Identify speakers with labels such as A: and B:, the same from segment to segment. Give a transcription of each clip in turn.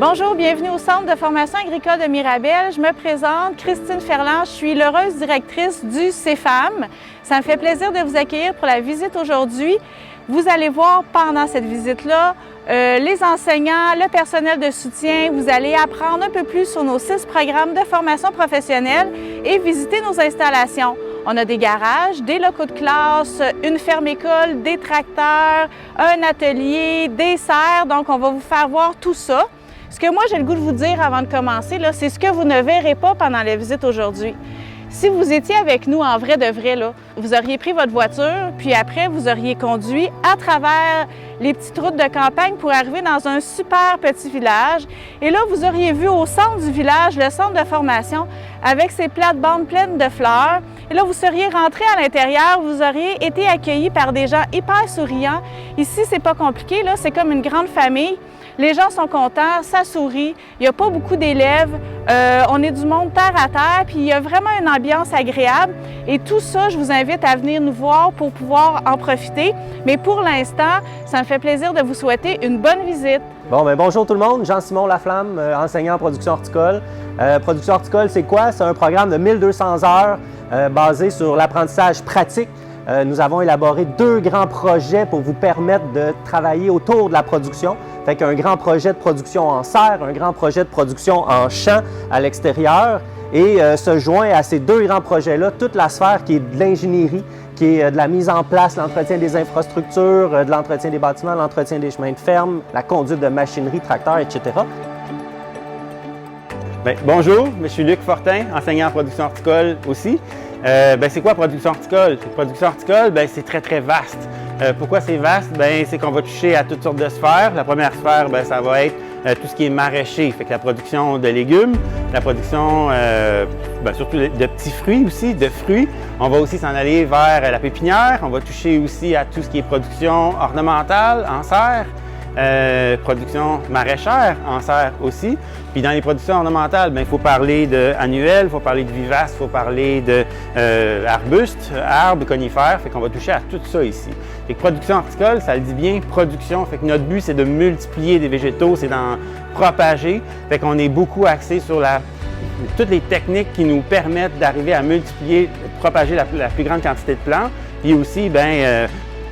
A: Bonjour, bienvenue au Centre de formation agricole de Mirabel. Je me présente, Christine Ferland, je suis l'heureuse directrice du CFAM. Ça me fait plaisir de vous accueillir pour la visite aujourd'hui. Vous allez voir pendant cette visite-là les enseignants, le personnel de soutien. Vous allez apprendre un peu plus sur nos 6 programmes de formation professionnelle et visiter nos installations. On a des garages, des locaux de classe, une ferme-école, des tracteurs, un atelier, des serres. Donc, on va vous faire voir tout ça. Ce que moi, j'ai le goût de vous dire avant de commencer, c'est ce que vous ne verrez pas pendant la visite aujourd'hui. Si vous étiez avec nous en vrai de vrai, vous auriez pris votre voiture, puis après, vous auriez conduit à travers les petites routes de campagne pour arriver dans un super petit village. Et là, vous auriez vu au centre du village le centre de formation avec ses plates-bandes pleines de fleurs. Et là, vous seriez rentré à l'intérieur, vous auriez été accueillis par des gens hyper souriants. Ici, c'est pas compliqué, c'est comme une grande famille. Les gens sont contents, ça sourit, il n'y a pas beaucoup d'élèves, on est du monde terre à terre, puis il y a vraiment une ambiance agréable. Et tout ça, je vous invite à venir nous voir pour pouvoir en profiter. Mais pour l'instant, ça me fait plaisir de vous souhaiter une bonne visite.
B: Bonjour tout le monde, Jean-Simon Laflamme, enseignant en production horticole. Production horticole, c'est quoi? C'est un programme de 1200 heures basé sur l'apprentissage pratique. Nous avons élaboré 2 grands projets pour vous permettre de travailler autour de la production. Fait qu'un grand projet de production en serre, un grand projet de production en champ à l'extérieur. Et se joint à ces 2 grands projets-là toute la sphère qui est de l'ingénierie, qui est de la mise en place, l'entretien des infrastructures, de l'entretien des bâtiments, l'entretien des chemins de ferme, la conduite de machinerie, tracteurs, etc.
C: Bonjour, je suis Luc Fortin, enseignant en production horticole aussi. C'est quoi production horticole? Production horticole, c'est très, très vaste. Pourquoi c'est vaste? C'est qu'on va toucher à toutes sortes de sphères. La première sphère, ça va être tout ce qui est maraîcher, fait que la production de légumes, la production surtout de petits fruits aussi, de fruits. On va aussi s'en aller vers la pépinière. On va toucher aussi à tout ce qui est production ornementale en serre. Production maraîchère en serre aussi. Puis dans les productions ornementales, il faut parler d'annuelles, il faut parler de vivaces, il faut parler d'arbustes, arbres, conifères. Fait qu'on va toucher à tout ça ici. Fait que production horticole, ça le dit bien, production. Fait que notre but, c'est de multiplier des végétaux, c'est d'en propager. Fait qu'on est beaucoup axé sur toutes les techniques qui nous permettent d'arriver à multiplier, propager la plus grande quantité de plantes. Puis aussi,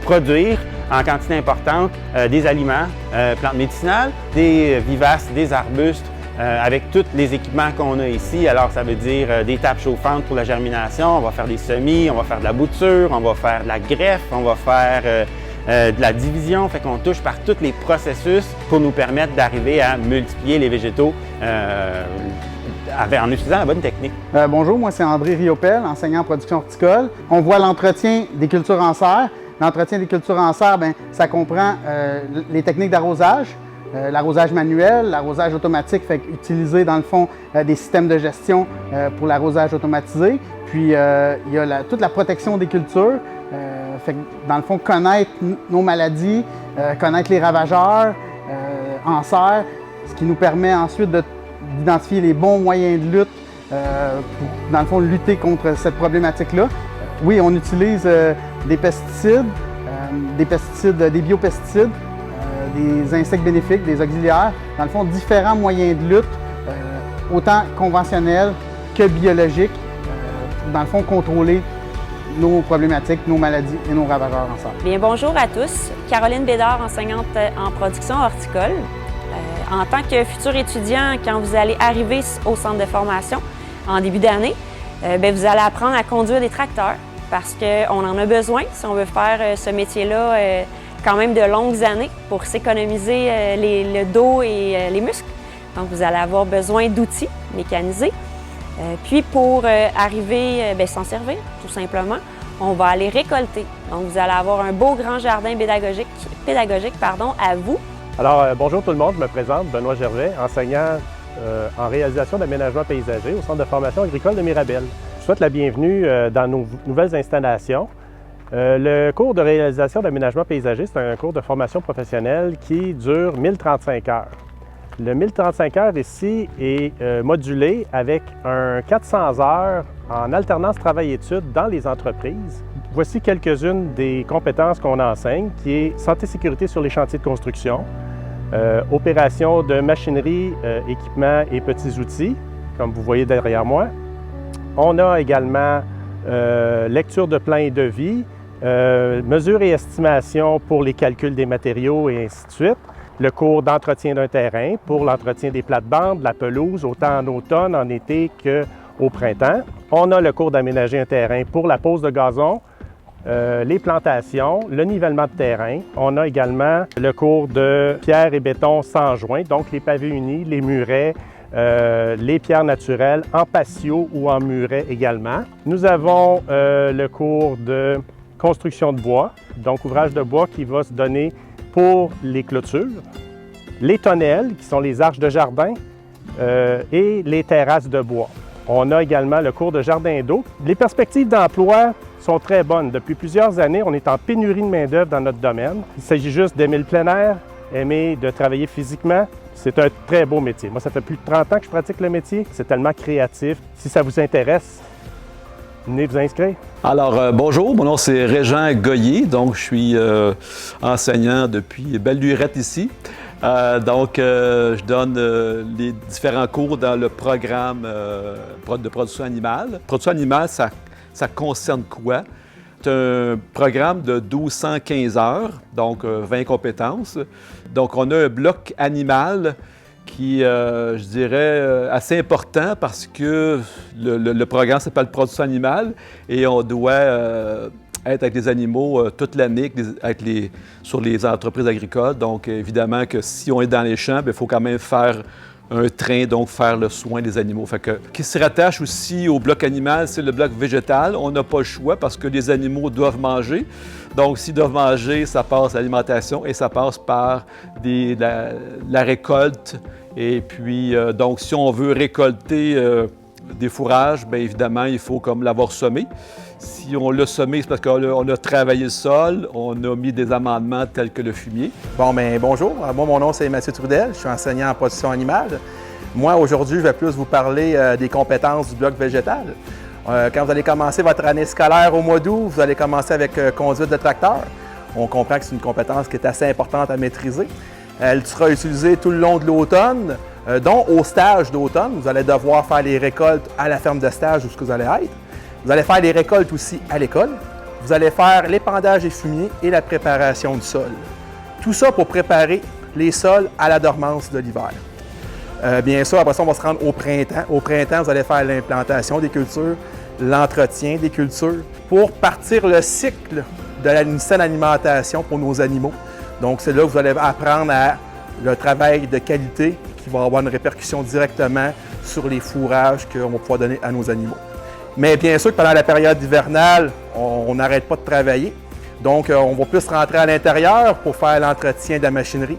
C: produire en quantité importante des aliments, plantes médicinales, des vivaces, des arbustes, avec tous les équipements qu'on a ici. Alors, ça veut dire des tables chauffantes pour la germination, on va faire des semis, on va faire de la bouture, on va faire de la greffe, on va faire de la division. Fait qu'on touche par tous les processus pour nous permettre d'arriver à multiplier les végétaux en utilisant la bonne technique.
D: Bonjour, moi c'est André Riopel, enseignant en production horticole. On voit l'entretien des cultures en serre. L'entretien des cultures en serre, ça comprend les techniques d'arrosage, l'arrosage manuel, l'arrosage automatique, fait utiliser dans le fond des systèmes de gestion pour l'arrosage automatisé. Puis il y a toute la protection des cultures, fait dans le fond connaître nos maladies, connaître les ravageurs en serre, ce qui nous permet ensuite d'identifier les bons moyens de lutte pour, dans le fond, lutter contre cette problématique-là. Oui, on utilise des pesticides, des biopesticides, des insectes bénéfiques, des auxiliaires. Dans le fond, différents moyens de lutte, autant conventionnels que biologiques, pour, dans le fond, contrôler nos problématiques, nos maladies et nos ravageurs en serre.
E: Bien, bonjour à tous. Caroline Bédard, enseignante en production horticole. En tant que futur étudiant, quand vous allez arriver au centre de formation en début d'année, vous allez apprendre à conduire des tracteurs parce qu'on en a besoin si on veut faire ce métier-là quand même de longues années pour s'économiser le dos et les muscles. Donc, vous allez avoir besoin d'outils mécanisés. Puis, pour arriver, s'en servir, tout simplement, on va aller récolter. Donc, vous allez avoir un beau grand jardin pédagogique à vous.
F: Alors, bonjour tout le monde, je me présente, Benoît Gervais, enseignant en réalisation d'aménagement paysager au Centre de formation agricole de Mirabel. Je souhaite la bienvenue dans nos nouvelles installations. Le cours de réalisation d'aménagement paysager, c'est un cours de formation professionnelle qui dure 1035 heures. Le 1035 heures ici est modulé avec un 400 heures en alternance travail-études dans les entreprises. Voici quelques-unes des compétences qu'on enseigne, qui est santé-sécurité sur les chantiers de construction, opération de machinerie, équipements et petits outils, comme vous voyez derrière moi. On a également lecture de plan et devis, mesure et estimation pour les calculs des matériaux et ainsi de suite. Le cours d'entretien d'un terrain pour l'entretien des plates-bandes, la pelouse, autant en automne, en été qu'au printemps. On a le cours d'aménager un terrain pour la pose de gazon, les plantations, le nivellement de terrain. On a également le cours de pierre et béton sans joint, donc les pavés unis, les murets, les pierres naturelles en patio ou en muret également. Nous avons le cours de construction de bois, donc ouvrage de bois qui va se donner pour les clôtures, les tonnelles qui sont les arches de jardin et les terrasses de bois. On a également le cours de jardin d'eau. Les perspectives d'emploi sont très bonnes. Depuis plusieurs années, on est en pénurie de main-d'œuvre dans notre domaine. Il s'agit juste d'aimer le plein air, aimer de travailler physiquement. C'est un très beau métier. Moi, ça fait plus de 30 ans que je pratique le métier. C'est tellement créatif. Si ça vous intéresse, venez vous inscrire.
G: Alors, bonjour, mon nom c'est Régent Goyer, donc je suis enseignant depuis belle lurette ici. Je donne les différents cours dans le programme de production animale. Production animale, ça concerne quoi? C'est un programme de 1215 heures, donc 20 compétences. Donc, on a un bloc animal qui, je dirais, assez important parce que le programme s'appelle Production animale et on doit être avec les animaux toute l'année sur les entreprises agricoles. Donc, évidemment que si on est dans les champs, il faut quand même faire un train, donc faire le soin des animaux. Qui se rattache aussi au bloc animal, c'est le bloc végétal. On n'a pas le choix parce que les animaux doivent manger. Donc, s'ils doivent manger, ça passe à l'alimentation et ça passe par la récolte. Et puis, donc, si on veut récolter des fourrages, bien évidemment, il faut comme l'avoir semé. Si on l'a semé, c'est parce qu'on a travaillé le sol, on a mis des amendements tels que le fumier.
H: Bonjour. Moi, mon nom, c'est Mathieu Trudel. Je suis enseignant en production animale. Moi, aujourd'hui, je vais plus vous parler des compétences du bloc végétal. Quand vous allez commencer votre année scolaire au mois d'août, vous allez commencer avec conduite de tracteur. On comprend que c'est une compétence qui est assez importante à maîtriser. Elle sera utilisée tout le long de l'automne, dont au stage d'automne. Vous allez devoir faire les récoltes à la ferme de stage où vous allez être. Vous allez faire les récoltes aussi à l'école. Vous allez faire l'épandage des fumiers et la préparation du sol. Tout ça pour préparer les sols à la dormance de l'hiver. Bien sûr, après ça, on va se rendre au printemps. Au printemps, vous allez faire l'implantation des cultures, l'entretien des cultures pour partir le cycle de une saine alimentation pour nos animaux. Donc, c'est là que vous allez apprendre le travail de qualité qui va avoir une répercussion directement sur les fourrages qu'on va pouvoir donner à nos animaux. Mais bien sûr que pendant la période hivernale, on n'arrête pas de travailler. Donc, on va plus rentrer à l'intérieur pour faire l'entretien de la machinerie,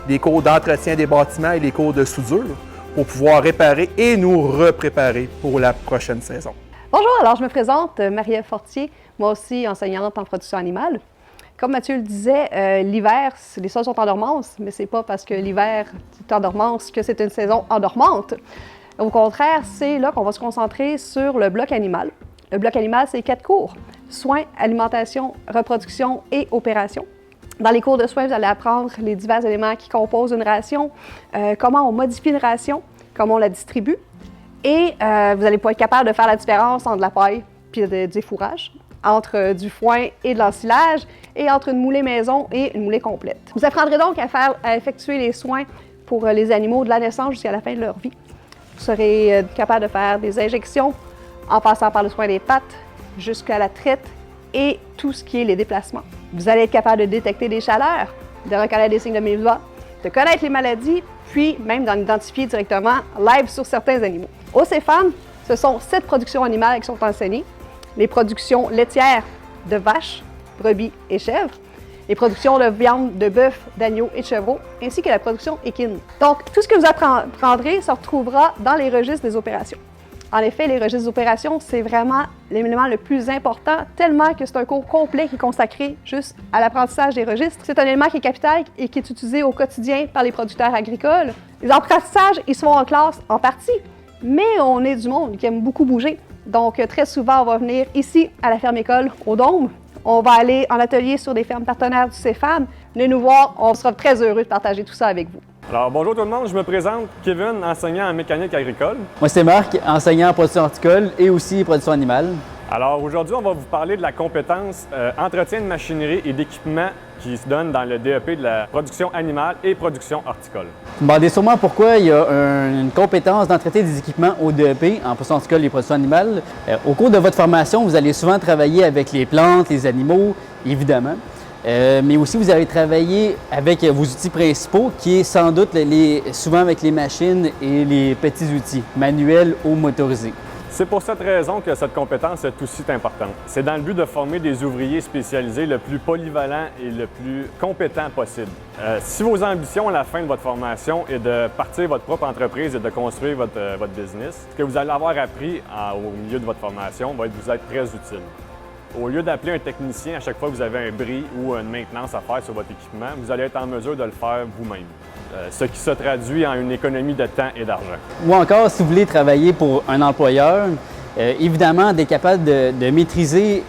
H: les cours d'entretien des bâtiments et les cours de soudure pour pouvoir réparer et nous repréparer pour la prochaine saison.
I: Bonjour, alors je me présente, Marie-Ève Fortier, moi aussi enseignante en production animale. Comme Mathieu le disait, l'hiver, les sols sont en dormance, mais c'est pas parce que l'hiver est en dormance que c'est une saison endormante. Au contraire, c'est là qu'on va se concentrer sur le bloc animal. Le bloc animal, c'est 4 cours: soins, alimentation, reproduction et opération. Dans les cours de soins, vous allez apprendre les divers éléments qui composent une ration, comment on modifie une ration, comment on la distribue, et vous allez pouvoir être capable de faire la différence entre la paille et du fourrage, entre du foin et de l'ensilage, et entre une moulée maison et une moulée complète. Vous apprendrez donc à effectuer les soins pour les animaux de la naissance jusqu'à la fin de leur vie. Vous serez capable de faire des injections en passant par le soin des pattes jusqu'à la traite et tout ce qui est les déplacements. Vous allez être capable de détecter des chaleurs, de reconnaître des signes de mévas, de connaître les maladies, puis même d'en identifier directement live sur certains animaux. Au CEFAM, ce sont 7 productions animales qui sont enseignées. Les productions laitières de vaches, brebis et chèvres, les productions de viande de bœuf, d'agneau et de chevreau, ainsi que la production équine. Donc, tout ce que vous apprendrez se retrouvera dans les registres des opérations. En effet, les registres d'opérations, c'est vraiment l'élément le plus important, tellement que c'est un cours complet qui est consacré juste à l'apprentissage des registres. C'est un élément qui est capital et qui est utilisé au quotidien par les producteurs agricoles. Les apprentissages, ils se font en classe en partie, mais on est du monde qui aime beaucoup bouger. Donc, très souvent, on va venir ici, à la ferme-école, au Dôme. On va aller en atelier sur des fermes partenaires du CEFAM venez nous voir, on sera très heureux de partager tout ça avec vous.
J: Alors bonjour tout le monde, je me présente, Kevin, enseignant en mécanique agricole.
K: Moi c'est Marc, enseignant en production horticole et aussi production animale.
J: Alors aujourd'hui, on va vous parler de la compétence entretien de machinerie et d'équipement qui se donne dans le DEP de la production animale et production horticole.
K: Vous me demandez sûrement pourquoi il y a une compétence d'entretien des équipements au DEP en production horticole et production animale. Au cours de votre formation, vous allez souvent travailler avec les plantes, les animaux, évidemment. Mais aussi, vous allez travailler avec vos outils principaux, qui est sans doute souvent avec les machines et les petits outils, manuels ou motorisés.
J: C'est pour cette raison que cette compétence est aussi importante. C'est dans le but de former des ouvriers spécialisés le plus polyvalents et le plus compétents possible. Si vos ambitions à la fin de votre formation est de partir votre propre entreprise et de construire votre business, ce que vous allez avoir appris au milieu de votre formation va vous être très utile. Au lieu d'appeler un technicien à chaque fois que vous avez un bris ou une maintenance à faire sur votre équipement, vous allez être en mesure de le faire vous-même. Ce qui se traduit en une économie de temps et d'argent.
K: Ou encore, si vous voulez travailler pour un employeur, évidemment, d'être capable de maîtriser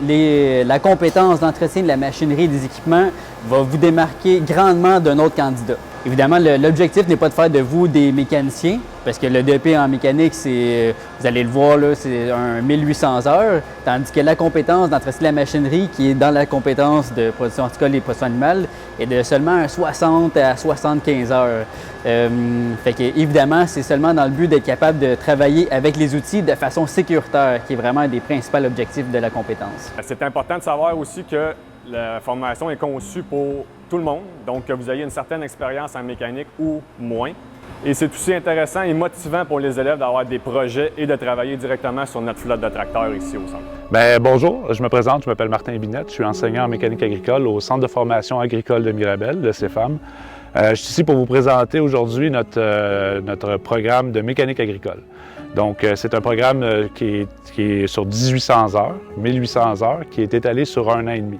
K: la compétence d'entretien de la machinerie et des équipements va vous démarquer grandement d'un autre candidat. Évidemment, l'objectif n'est pas de faire de vous des mécaniciens, parce que le DEP en mécanique, vous allez le voir, c'est un 1800 heures, tandis que la compétence d'entretien de la machinerie, qui est dans la compétence de production horticole et production animale, est de seulement 60 à 75 heures. Fait que, évidemment, c'est seulement dans le but d'être capable de travailler avec les outils de façon sécuritaire, qui est vraiment un des principaux objectifs de la compétence.
J: C'est important de savoir aussi que la formation est conçue pour tout le monde, donc que vous ayez une certaine expérience en mécanique ou moins. Et c'est aussi intéressant et motivant pour les élèves d'avoir des projets et de travailler directement sur notre flotte de tracteurs ici au centre.
L: Bien, bonjour, je me présente, je m'appelle Martin Binette, je suis enseignant en mécanique agricole au Centre de formation agricole de Mirabel, le CFAM. Je suis ici pour vous présenter aujourd'hui notre programme de mécanique agricole. Donc, c'est un programme qui est sur 1800 heures, 1800 heures, qui est étalé sur 1 an et demi.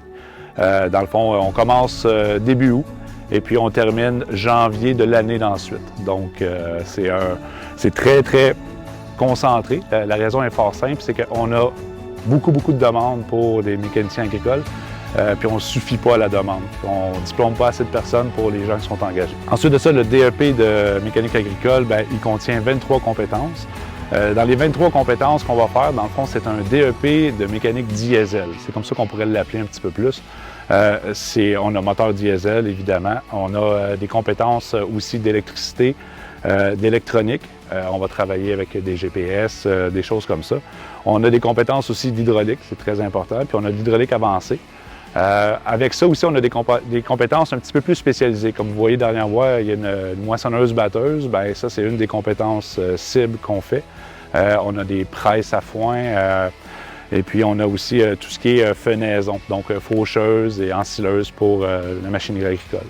L: Dans le fond, on commence début août et puis on termine janvier de l'année d'ensuite. Donc, c'est très, très concentré. La raison est fort simple, c'est qu'on a beaucoup de demandes pour des mécaniciens agricoles, puis on ne suffit pas à la demande. On ne diplôme pas assez de personnes pour les gens qui sont engagés. Ensuite de ça, le DEP de mécanique agricole, bien, il contient 23 compétences. Dans les 23 compétences qu'on va faire, dans le fond, c'est un DEP de mécanique diesel. C'est comme ça qu'on pourrait l'appeler un petit peu plus. On a moteur diesel, évidemment. On a des compétences aussi d'électricité, d'électronique. On va travailler avec des GPS, des choses comme ça. On a des compétences aussi d'hydraulique, c'est très important. Puis on a de l'hydraulique avancée. Avec ça aussi, on a des compétences un petit peu plus spécialisées. Comme vous voyez derrière moi, il y a une moissonneuse-batteuse. Bien, ça, c'est une des compétences cibles qu'on fait. On a des presses à foin. Et puis, on a aussi tout ce qui est fenaison, donc faucheuse et ensileuse pour la machinerie agricole.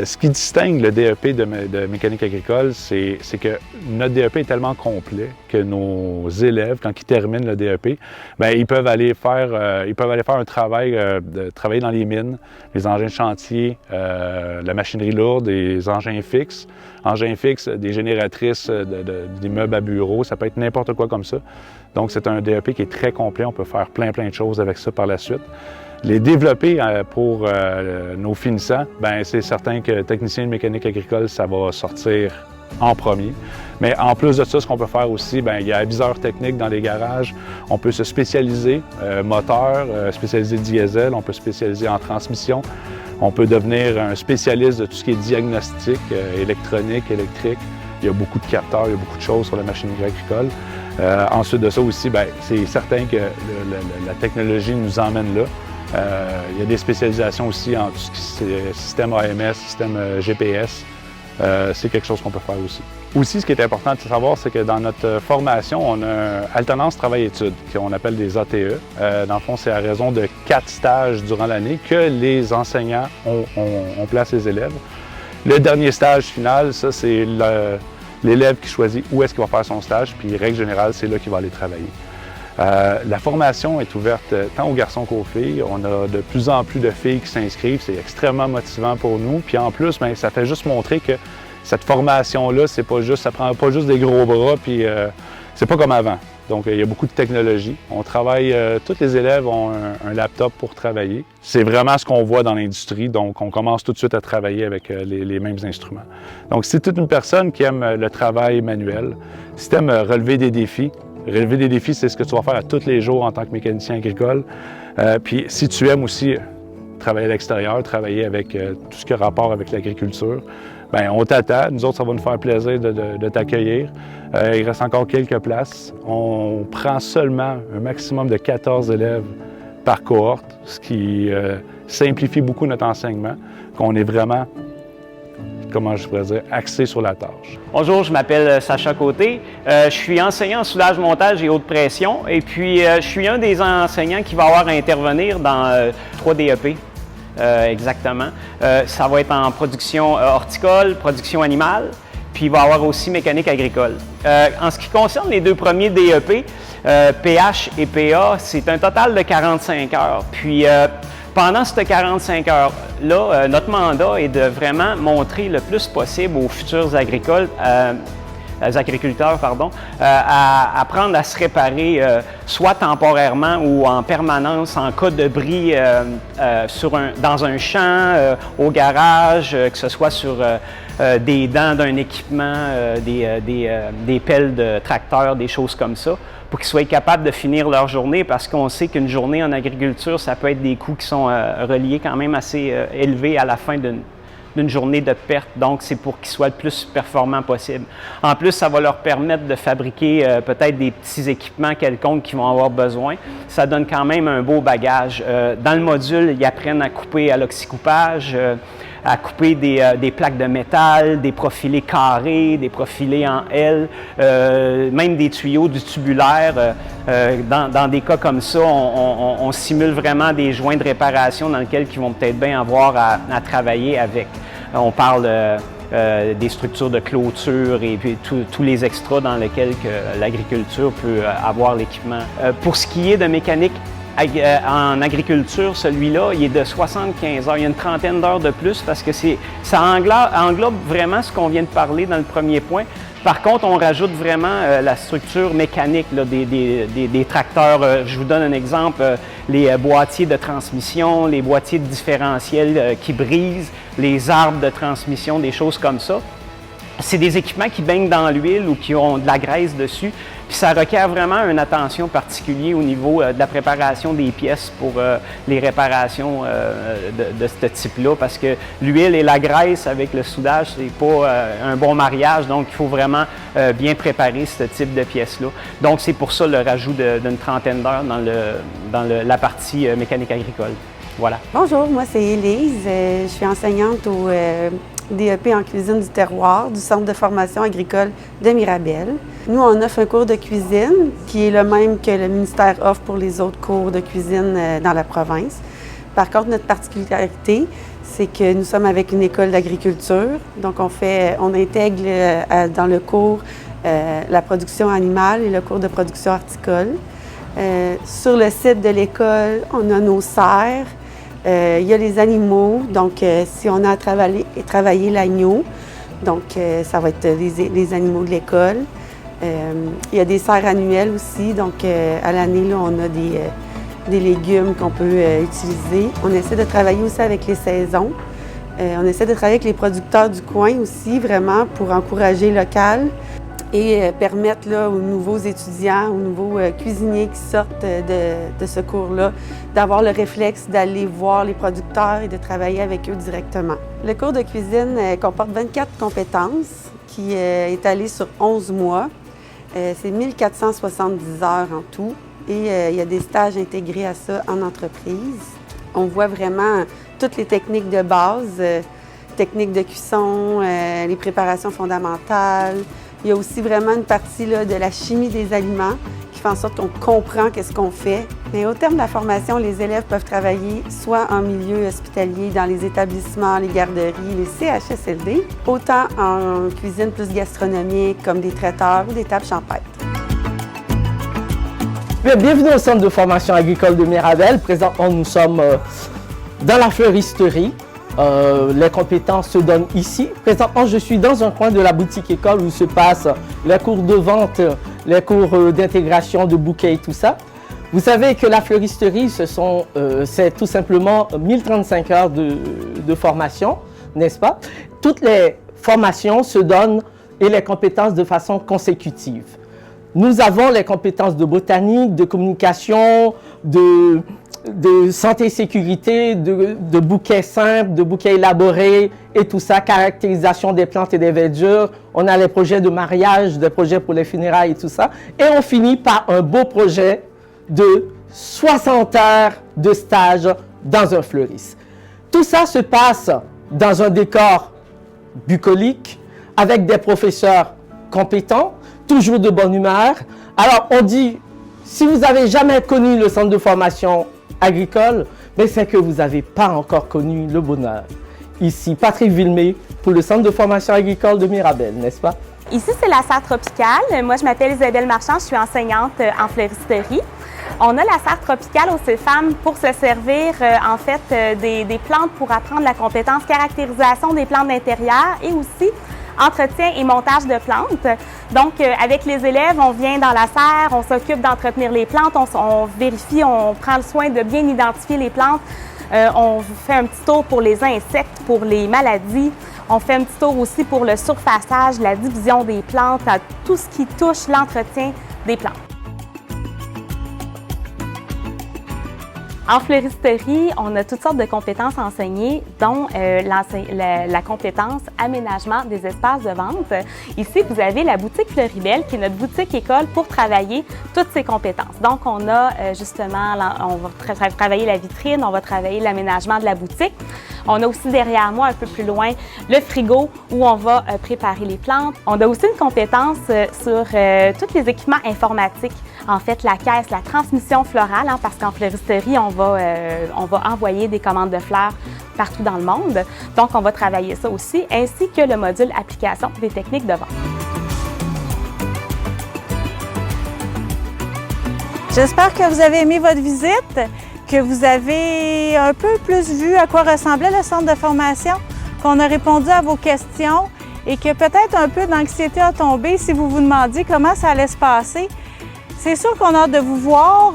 L: Ce qui distingue le DEP de mécanique agricole, c'est que notre DEP est tellement complet que nos élèves, quand ils terminent le DEP, bien, ils peuvent aller faire un travail, travailler dans les mines, les engins de chantier, la machinerie lourde, des engins fixes, des génératrices, des meubles à bureau, ça peut être n'importe quoi comme ça. Donc, c'est un DEP qui est très complet, on peut faire plein de choses avec ça par la suite. Les développer pour nos finissants, bien, c'est certain que technicien de mécanique agricole, ça va sortir en premier. Mais en plus de ça, ce qu'on peut faire aussi, bien, il y a aviseur technique dans les garages. On peut se spécialiser moteur, spécialiser diesel, on peut spécialiser en transmission. On peut devenir un spécialiste de tout ce qui est diagnostic, électronique, électrique. Il y a beaucoup de capteurs, il y a beaucoup de choses sur la machinerie agricole. Ensuite de ça aussi, bien, c'est certain que la technologie nous emmène là. Il y a des spécialisations aussi en tout ce qui est système AMS, système GPS. C'est quelque chose qu'on peut faire aussi. Aussi, ce qui est important de savoir, c'est que dans notre formation, on a alternance travail-études, qu'on appelle des ATE. Dans le fond, c'est à raison de 4 stages durant l'année que les enseignants on place les élèves. Le dernier stage final, ça, c'est l'élève qui choisit où est-ce qu'il va faire son stage, puis règle générale, c'est là qu'il va aller travailler. La formation est ouverte tant aux garçons qu'aux filles. On a de plus en plus de filles qui s'inscrivent. C'est extrêmement motivant pour nous. Puis en plus, bien, ça fait juste montrer que cette formation-là, ça prend pas juste des gros bras, puis c'est pas comme avant. Donc, il y a beaucoup de technologie. On travaille, tous les élèves ont un laptop pour travailler. C'est vraiment ce qu'on voit dans l'industrie, donc on commence tout de suite à travailler avec les mêmes instruments. Donc, si tu es une personne qui aime le travail manuel, si tu aimes relever des défis, c'est ce que tu vas faire à tous les jours en tant que mécanicien agricole. Puis, si tu aimes aussi travailler à l'extérieur, travailler avec tout ce qui a rapport avec l'agriculture, bien, on t'attend. Nous autres, ça va nous faire plaisir de t'accueillir. Il reste encore quelques places. On prend seulement un maximum de 14 élèves par cohorte, ce qui simplifie beaucoup notre enseignement, qu'on est vraiment, comment je pourrais dire, axé sur la tâche.
M: Bonjour, je m'appelle Sacha Côté. Je suis enseignant en soudage, montage et haute pression. Et puis, je suis un des enseignants qui va avoir à intervenir dans 3 DEP. Exactement. Ça va être en production horticole, production animale, puis il va y avoir aussi mécanique agricole. En ce qui concerne les 2 premiers DEP, PH et PA, c'est un total de 45 heures. Puis pendant ces 45 heures-là, notre mandat est de vraiment montrer le plus possible aux futurs agriculteurs à apprendre à se réparer soit temporairement ou en permanence en cas de bris dans un champ, au garage, que ce soit sur des dents d'un équipement, des pelles de tracteur, des choses comme ça, pour qu'ils soient capables de finir leur journée, parce qu'on sait qu'une journée en agriculture, ça peut être des coûts qui sont reliés quand même assez élevés à la fin d'une journée de perte, donc c'est pour qu'ils soient le plus performants possible. En plus, ça va leur permettre de fabriquer peut-être des petits équipements quelconques qu'ils vont avoir besoin. Ça donne quand même un beau bagage. Dans le module, ils apprennent à couper à l'oxycoupage, à couper des plaques de métal, des profilés carrés, des profilés en L, même des tuyaux du tubulaire. Dans des cas comme ça, on simule vraiment des joints de réparation dans lesquels ils vont peut-être bien avoir à travailler avec. On parle des structures de clôture et puis tous les extras dans lesquels l'agriculture peut avoir l'équipement. Pour ce qui est de mécanique en agriculture, celui-là, il est de 75 heures. Il y a une trentaine d'heures de plus parce que ça englobe vraiment ce qu'on vient de parler dans le premier point. Par contre, on rajoute vraiment la structure mécanique là, des tracteurs. Je vous donne un exemple, les boîtiers de transmission, les boîtiers de différentiel qui brisent, les arbres de transmission, des choses comme ça. C'est des équipements qui baignent dans l'huile ou qui ont de la graisse dessus. Puis ça requiert vraiment une attention particulière au niveau de la préparation des pièces pour les réparations de ce type-là, parce que l'huile et la graisse avec le soudage, c'est pas un bon mariage, donc il faut vraiment bien préparer ce type de pièces-là. Donc c'est pour ça le rajout d'une trentaine d'heures dans la partie mécanique agricole. Voilà.
N: Bonjour, moi c'est Élise, je suis enseignante au DEP en cuisine du terroir du Centre de formation agricole de Mirabel. Nous, on offre un cours de cuisine qui est le même que le ministère offre pour les autres cours de cuisine dans la province. Par contre, notre particularité, c'est que nous sommes avec une école d'agriculture. Donc, on intègre dans le cours la production animale et le cours de production horticole. Sur le site de l'école, on a nos serres. Il y a les animaux, donc si on a à travailler l'agneau, donc ça va être les animaux de l'école. Il y a des serres annuelles aussi, donc à l'année, là, on a des légumes qu'on peut utiliser. On essaie de travailler aussi avec les saisons. On essaie de travailler avec les producteurs du coin aussi, vraiment pour encourager local et permettre là, aux nouveaux étudiants, aux nouveaux cuisiniers qui sortent de ce cours-là, d'avoir le réflexe d'aller voir les producteurs et de travailler avec eux directement. Le cours de cuisine comporte 24 compétences qui est étalé sur 11 mois. C'est 1470 heures en tout et il y a des stages intégrés à ça en entreprise. On voit vraiment toutes les techniques de base, techniques de cuisson, les préparations fondamentales. Il y a aussi vraiment une partie là, de la chimie des aliments qui fait en sorte qu'on comprend qu'est-ce qu'on fait. Mais au terme de la formation, les élèves peuvent travailler soit en milieu hospitalier, dans les établissements, les garderies, les CHSLD, autant en cuisine plus gastronomique, comme des traiteurs ou des tables champêtres.
O: Bienvenue au Centre de formation agricole de Mirabel. Présentement, nous sommes dans la fleuristerie. Les compétences se donnent ici. Présentement, je suis dans un coin de la boutique école où se passent les cours de vente les cours d'intégration de bouquets et tout ça. Vous savez que la fleuristerie, c'est tout simplement 1035 heures de formation, n'est-ce pas? Toutes les formations se donnent et les compétences de façon consécutive. Nous avons les compétences de botanique, de communication, de santé et sécurité, de bouquets simples, de bouquets élaborés et tout ça, caractérisation des plantes et des verdures. On a les projets de mariage, des projets pour les funérailles et tout ça. Et on finit par un beau projet de 60 heures de stage dans un fleuriste. Tout ça se passe dans un décor bucolique avec des professeurs compétents, toujours de bonne humeur. Alors on dit, si vous n'avez jamais connu le centre de formation agricole, mais c'est que vous n'avez pas encore connu le bonheur. Ici, Patrick Villemé pour le centre de formation agricole de Mirabel, n'est-ce pas?
P: Ici, c'est la serre tropicale. Moi, je m'appelle Isabelle Marchand, je suis enseignante en fleuristerie. On a la serre tropicale au CEFAM pour se servir en fait des plantes pour apprendre la compétence caractérisation des plantes d'intérieur et aussi entretien et montage de plantes. Donc, avec les élèves, on vient dans la serre, on s'occupe d'entretenir les plantes, on vérifie, on prend le soin de bien identifier les plantes. On fait un petit tour pour les insectes, pour les maladies. On fait un petit tour aussi pour le surfaçage, la division des plantes, tout ce qui touche l'entretien des plantes. En fleuristerie, on a toutes sortes de compétences enseignées, dont la compétence aménagement des espaces de vente. Ici, vous avez la boutique Fleuribelle, qui est notre boutique école pour travailler toutes ces compétences. Donc, on a justement, on va travailler la vitrine, on va travailler l'aménagement de la boutique. On a aussi derrière moi, un peu plus loin, le frigo où on va préparer les plantes. On a aussi une compétence sur tous les équipements informatiques. En fait, la caisse, la transmission florale, parce qu'en fleuristerie, on va envoyer des commandes de fleurs partout dans le monde. Donc, on va travailler ça aussi, ainsi que le module application des techniques de vente.
A: J'espère que vous avez aimé votre visite, que vous avez un peu plus vu à quoi ressemblait le centre de formation, qu'on a répondu à vos questions et que peut-être un peu d'anxiété a tombé si vous vous demandiez comment ça allait se passer. C'est sûr qu'on a hâte de vous voir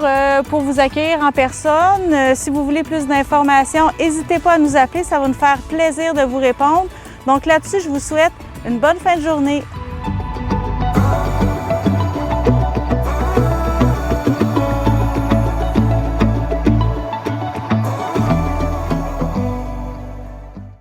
A: pour vous accueillir en personne. Si vous voulez plus d'informations, n'hésitez pas à nous appeler, ça va nous faire plaisir de vous répondre. Donc là-dessus, je vous souhaite une bonne fin de journée.